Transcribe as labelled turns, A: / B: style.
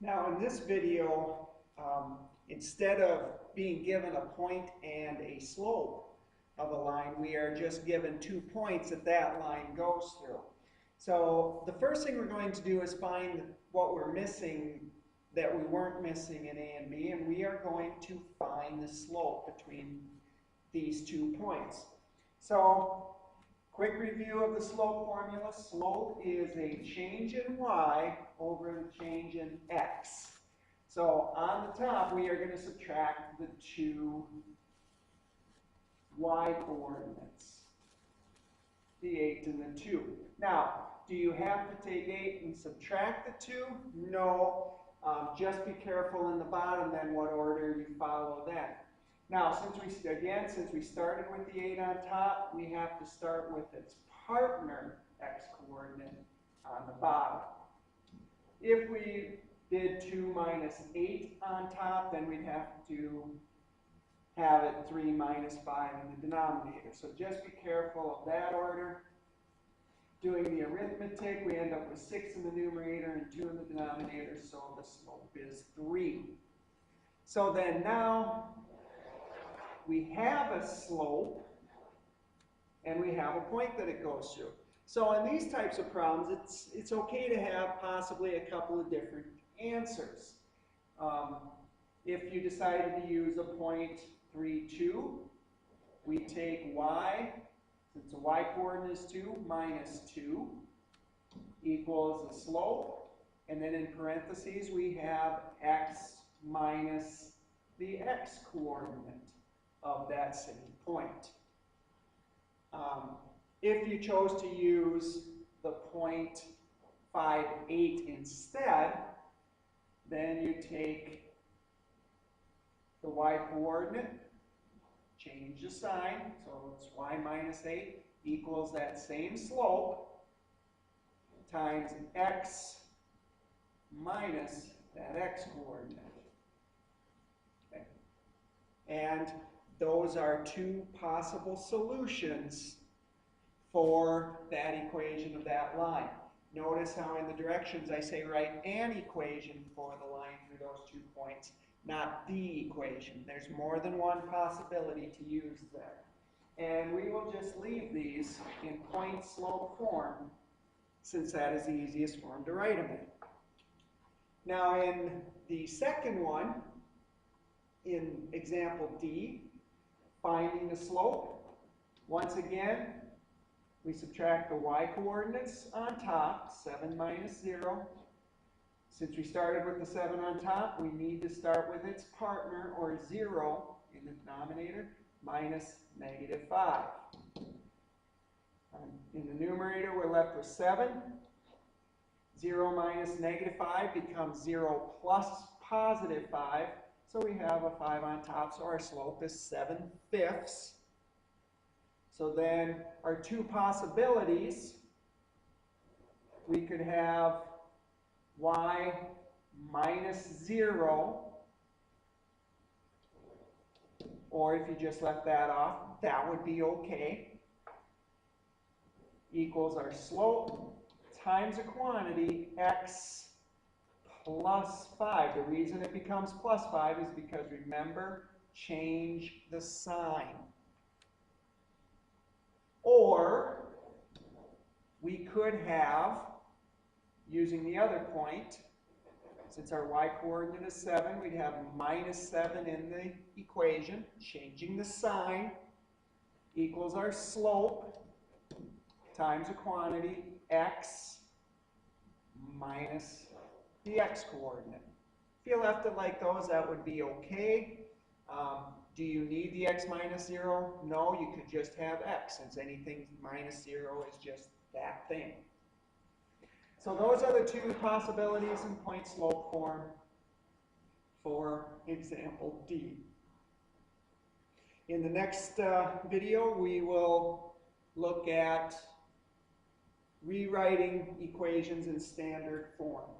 A: Now in this video, instead of being given a point and a slope of a line, we are just given 2 points that that line goes through. So the first thing we're going to do is find what we're missing that we weren't missing in A and B, and we are going to find the slope between these 2 points. So quick review of the slope formula. Slope is a change in y over the change in x. So on the top, we are going to subtract the 2 y coordinates, the 8 and the 2. Now, do you have to take 8 and subtract the 2? No. Just be careful in the bottom then what order you follow then. Now, since we started with the 8 on top, we have to start with its partner x-coordinate on the bottom. If we did 2 minus 8 on top, then we'd have to have it 3 minus 5 in the denominator. So just be careful of that order. Doing the arithmetic, we end up with 6 in the numerator and 2 in the denominator, so the slope is 3. So then now, we have a slope, and we have a point that it goes through. So on these types of problems, it's okay to have possibly a couple of different answers. If you decided to use a point 3, 2, we take y, since the y coordinate is 2, minus 2 equals the slope, and then in parentheses we have x minus the x coordinate of that same point. If you chose to use the point 5, 8 instead, then you take the y coordinate, change the sign, so it's y minus 8 equals that same slope times x minus that x coordinate. Okay. And those are 2 possible solutions for that equation of that line. Notice how in the directions I say write an equation for the line through those 2 points, not the equation. There's more than one possibility to use there. And we will just leave these in point slope form, since that is the easiest form to write them in. Now in the second one, in example D, finding the slope, once again, we subtract the y coordinates on top, 7 minus 0. Since we started with the 7 on top, we need to start with its partner, or 0, in the denominator, minus negative 5. In the numerator, we're left with 7. 0 minus negative 5 becomes 0 plus positive 5. So we have a 5 on top, so our slope is 7/5. So then our 2 possibilities, we could have y minus 0, or if you just left that off, that would be okay, equals our slope times a quantity, x plus 5. The reason it becomes plus 5 is because, remember, change the sign. Or we could have, using the other point, since our y coordinate is 7, we'd have minus 7 in the equation, changing the sign, equals our slope times a quantity, x minus the x coordinate. If you left it like those, that would be okay. Do you need the x minus 0? No, you could just have x, since anything minus 0 is just that thing. So those are the 2 possibilities in point slope form for example D. In the next video, we will look at rewriting equations in standard form.